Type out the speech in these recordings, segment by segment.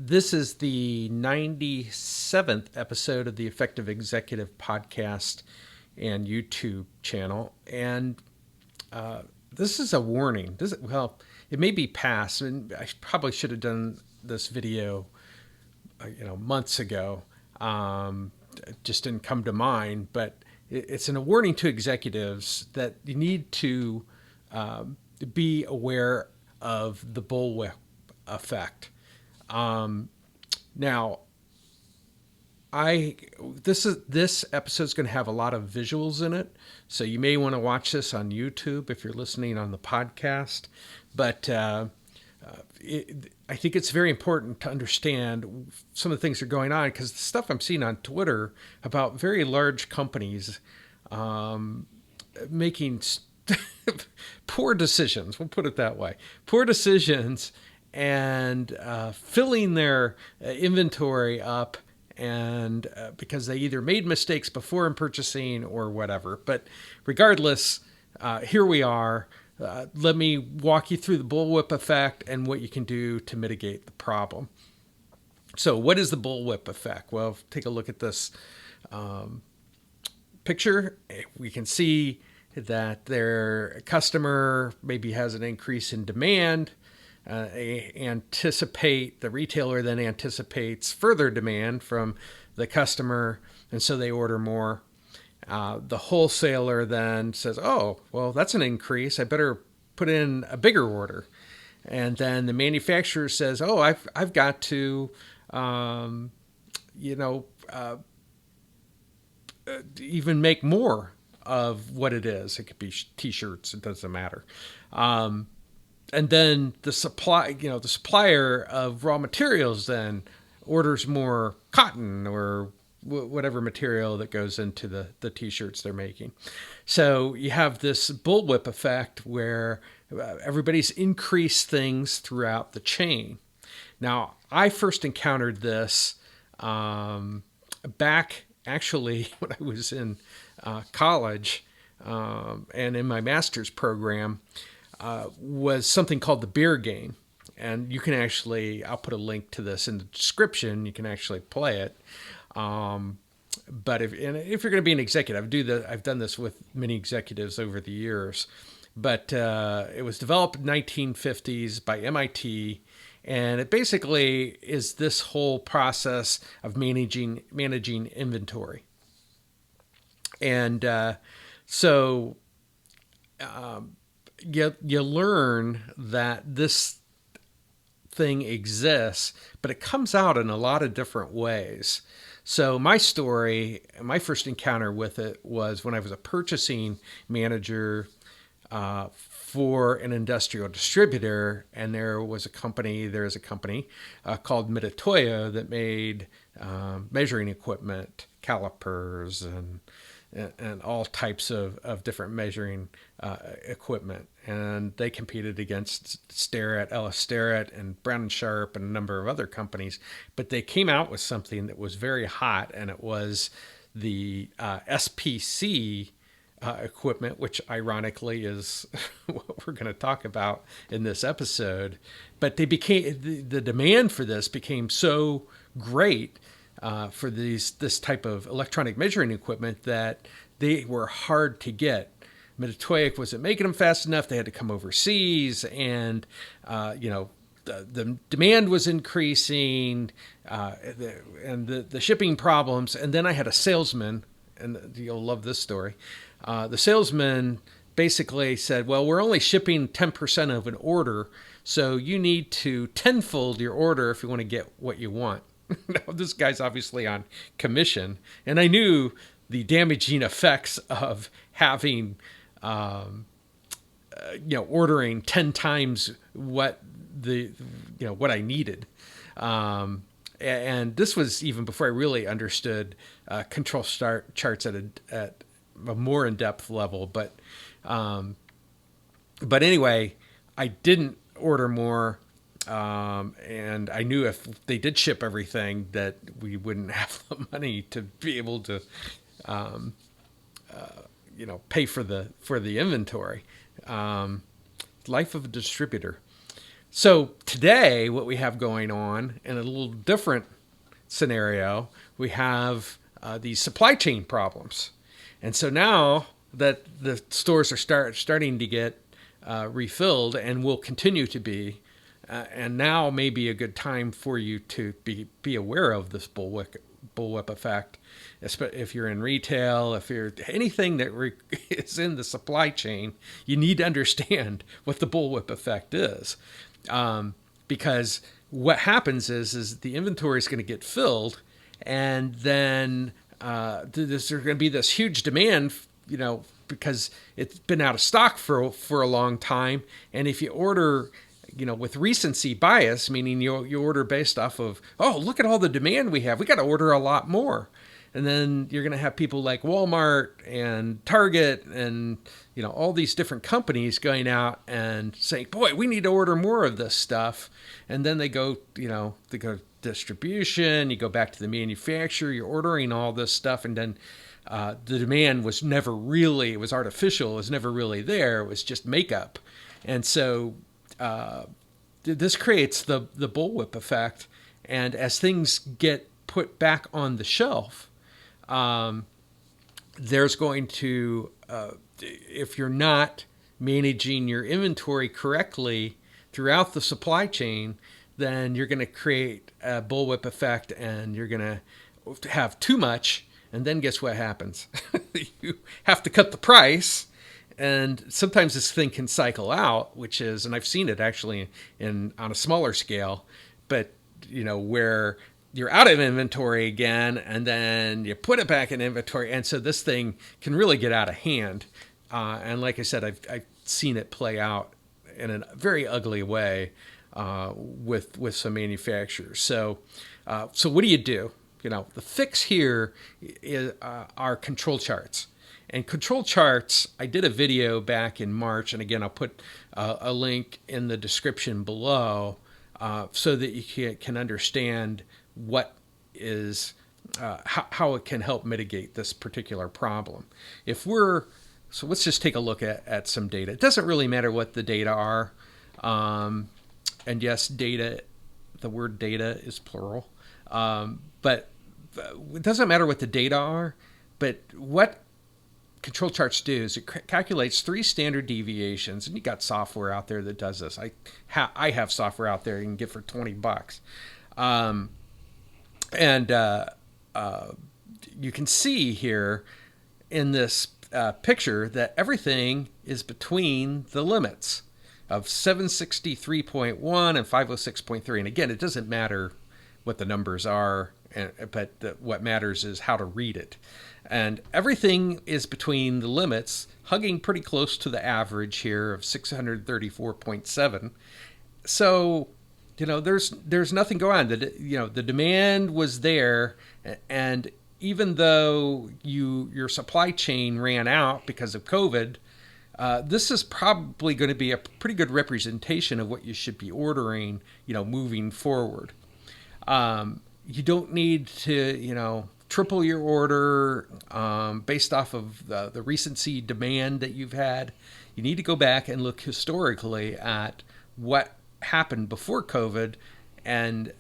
This is the 97th episode of the Effective Executive podcast and YouTube channel. And this is a warning. It may be past, and I probably should have done this video, months ago. It just didn't come to mind, but it's a warning to executives that you need to be aware of the bullwhip effect. Now, this episode is going to have a lot of visuals in it, so you may want to watch this on YouTube if you're listening on the podcast. But I think it's very important to understand some of the things that are going on, because the stuff I'm seeing on Twitter about very large companies making poor decisions. We'll put it that way. Poor decisions. And filling their inventory up, and because they either made mistakes before in purchasing or whatever. But regardless, here we are. Let me walk you through the bullwhip effect and what you can do to mitigate the problem. So what is the bullwhip effect? Well, take a look at this picture. We can see that their customer maybe has an increase in demand. The retailer then anticipates further demand from the customer, and so they order more. The wholesaler then says, oh, well, that's an increase. I better put in a bigger order. And then the manufacturer says, oh, I've got to, even make more of what it is. It could be T-shirts. It doesn't matter. And then the supplier of raw materials then orders more cotton or whatever material that goes into the T-shirts they're making. So you have this bullwhip effect where everybody's increased things throughout the chain. Now, I first encountered this back actually when I was in college and in my master's program. Was something called the beer game. And you can actually, I'll put a link to this in the description. You can actually play it. But if you're going to be an executive, I've done this with many executives over the years. But it was developed in the 1950s by MIT. And it basically is this whole process of managing inventory. And you learn that this thing exists, but it comes out in a lot of different ways. So my first encounter with it was when I was a purchasing manager for an industrial distributor, and there is a company called Mitutoyo that made measuring equipment, calipers, and all types of different measuring equipment. And they competed against Starrett, Ellis Starrett, and Brown & Sharp, and a number of other companies. But they came out with something that was very hot, and it was the SPC equipment, which ironically is what we're going to talk about in this episode. But the demand for this became so great for this type of electronic measuring equipment that they were hard to get. Mitutoyo wasn't making them fast enough. They had to come overseas, and the demand was increasing, and the shipping problems. And then I had a salesman, and you'll love this story. The salesman basically said, well, we're only shipping 10% of an order, so you need to tenfold your order if you want to get what you want. Now, this guy's obviously on commission, and I knew the damaging effects of having, ordering 10 times what what I needed. And this was even before I really understood control charts at a more in-depth level. But anyway, I didn't order more. And I knew if they did ship everything that we wouldn't have the money to be able to, pay for the inventory. Life of a distributor. So today, what we have going on in a little different scenario, we have these supply chain problems. And so now that the stores are starting to get refilled and will continue to be, and now may be a good time for you to be aware of this bullwhip effect. If you're in retail, if you're anything that is in the supply chain, you need to understand what the bullwhip effect is. Because what happens is the inventory is going to get filled, and then there's going to be this huge demand, because it's been out of stock for a long time. And if you order, with recency bias, meaning you order based off of, oh, look at all the demand we have, we got to order a lot more. And then you're going to have people like Walmart and Target and, all these different companies going out and saying, boy, we need to order more of this stuff. And then they go distribution, you go back to the manufacturer, you're ordering all this stuff. And then the demand was never really, it was artificial. It was never really there. It was just makeup. And so this creates the bullwhip effect. And as things get put back on the shelf, there's going to, if you're not managing your inventory correctly throughout the supply chain, then you're going to create a bullwhip effect, and you're going to have too much. And then guess what happens? You have to cut the price. And sometimes this thing can cycle out, which is, and I've seen it actually on a smaller scale, but where you're out of inventory again, and then you put it back in inventory. And so this thing can really get out of hand. And like I said, I've seen it play out in a very ugly way with some manufacturers. So what do you do? The fix here are control charts. And control charts, I did a video back in March, and again, I'll put a link in the description below so that you can understand what is how it can help mitigate this particular problem. So let's just take a look at some data. It doesn't really matter what the data are. And yes, data, the word data is plural. But it doesn't matter what the data are. But what control charts do is it calculates 3 standard deviations. And you got software out there that does this. I have software out there you can get for $20. You can see here in this picture that everything is between the limits of 763.1 and 506.3. And again, it doesn't matter what the numbers are, but what matters is how to read it. And everything is between the limits, hugging pretty close to the average here of 634.7. So, there's nothing going on. The demand was there, and even though your supply chain ran out because of COVID, this is probably going to be a pretty good representation of what you should be ordering, moving forward. You don't need to, triple your order based off of the recency demand that you've had. You need to go back and look historically at what happened before COVID and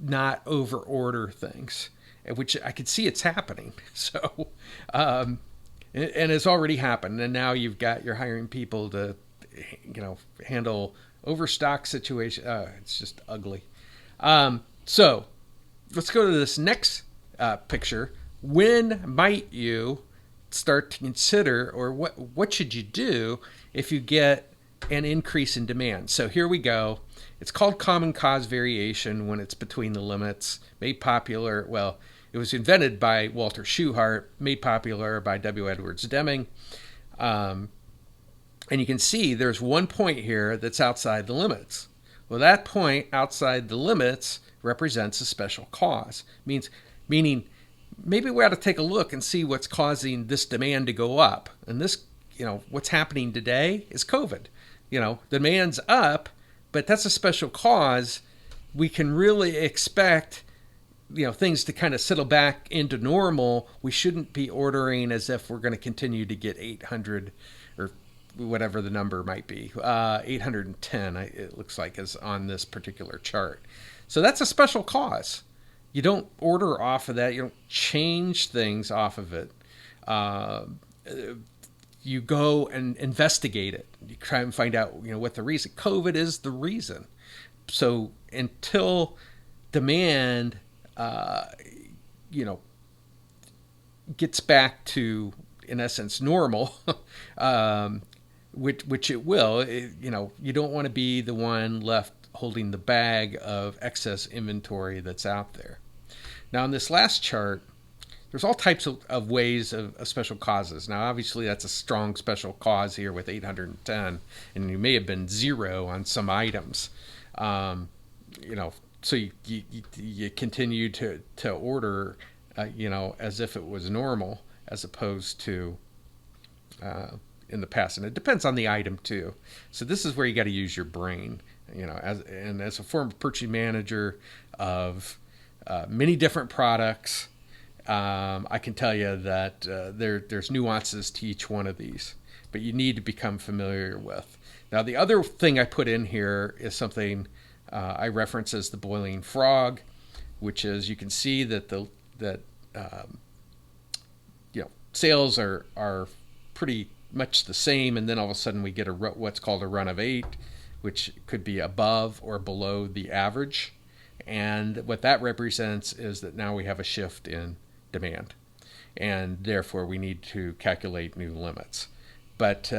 not over order things, which I could see it's happening. So, and it's already happened. And now you're hiring people to, handle overstock situation. It's just ugly. So let's go to this next picture. When might you start to consider, or what should you do if you get an increase in demand? So here we go. It's called common cause variation when it's between the limits, made popular. Well, it was invented by Walter Shewhart, made popular by W. Edwards Deming. And you can see there's one point here that's outside the limits. Well, that point outside the limits represents a special cause. Meaning maybe we ought to take a look and see what's causing this demand to go up. And this, what's happening today is COVID. Demand's up, but that's a special cause. We can really expect, things to kind of settle back into normal. We shouldn't be ordering as if we're going to continue to get 800 or whatever the number might be, 810, it looks like, is on this particular chart. So that's a special cause. You don't order off of that. You don't change things off of it. Uh, you go and investigate it. You try and find out, what the reason. COVID is the reason. So until demand, you know, gets back to, in essence, normal, which it will, you don't want to be the one left holding the bag of excess inventory that's out there. Now, in this last chart, there's all types of ways of special causes. Now, obviously, that's a strong special cause here with 810, and you may have been 0 on some items. So you continue to order, as if it was normal, as opposed to in the past. And it depends on the item too. So this is where you got to use your brain, as a former purchasing manager of many different products. I can tell you that there's nuances to each one of these, but you need to become familiar with. Now, the other thing I put in here is something I reference as the boiling frog, which is, you can see that sales are pretty much the same, and then all of a sudden we get what's called a run of 8, which could be above or below the average. And what that represents is that now we have a shift in demand, and therefore we need to calculate new limits. But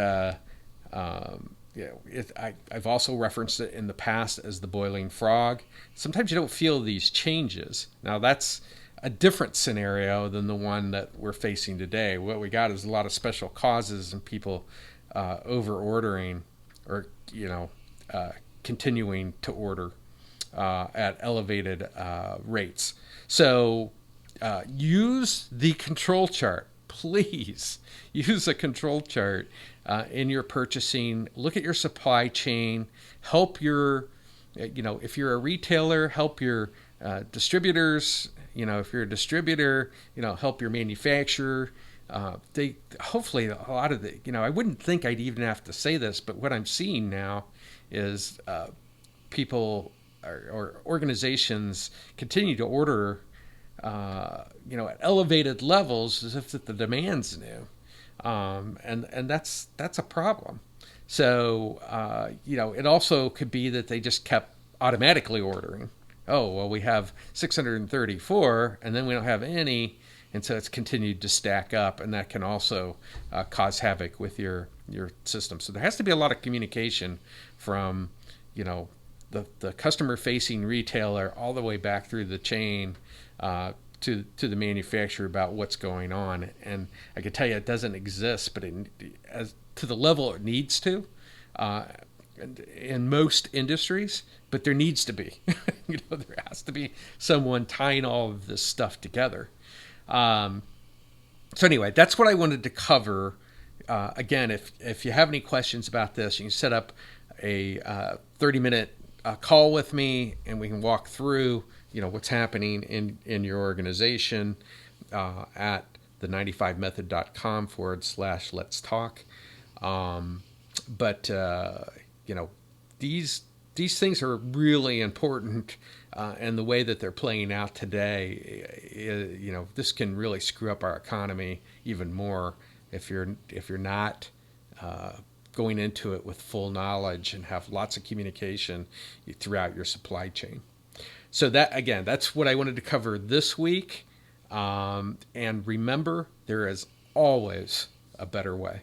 I've also referenced it in the past as the boiling frog. Sometimes you don't feel these changes. Now, that's a different scenario than the one that we're facing today. What we got is a lot of special causes and people over ordering, or continuing to order at elevated rates. So use the control chart. Please use a control chart in your purchasing. Look at your supply chain. Help your, if you're a retailer, help your distributors. If you're a distributor, help your manufacturer. They hopefully, a lot of I wouldn't think I'd even have to say this, but what I'm seeing now is people or organizations continue to order at elevated levels as if that the demand's new, and that's a problem. So it also could be that they just kept automatically ordering. Oh, well, we have 634, and then we don't have any, and so it's continued to stack up, and that can also cause havoc with your system. So there has to be a lot of communication from the customer-facing retailer all the way back through the chain to the manufacturer about what's going on. And I can tell you it doesn't exist, but as to the level it needs to in most industries, but there needs to be. There has to be someone tying all of this stuff together. So anyway, that's what I wanted to cover. Again, if you have any questions about this, you can set up a 30-minute call with me, and we can walk through what's happening in your organization at the95method.com/let's talk. But these things are really important, and the way that they're playing out today, this can really screw up our economy even more if you're not going into it with full knowledge and have lots of communication throughout your supply chain. So that's what I wanted to cover this week. And remember, there is always a better way.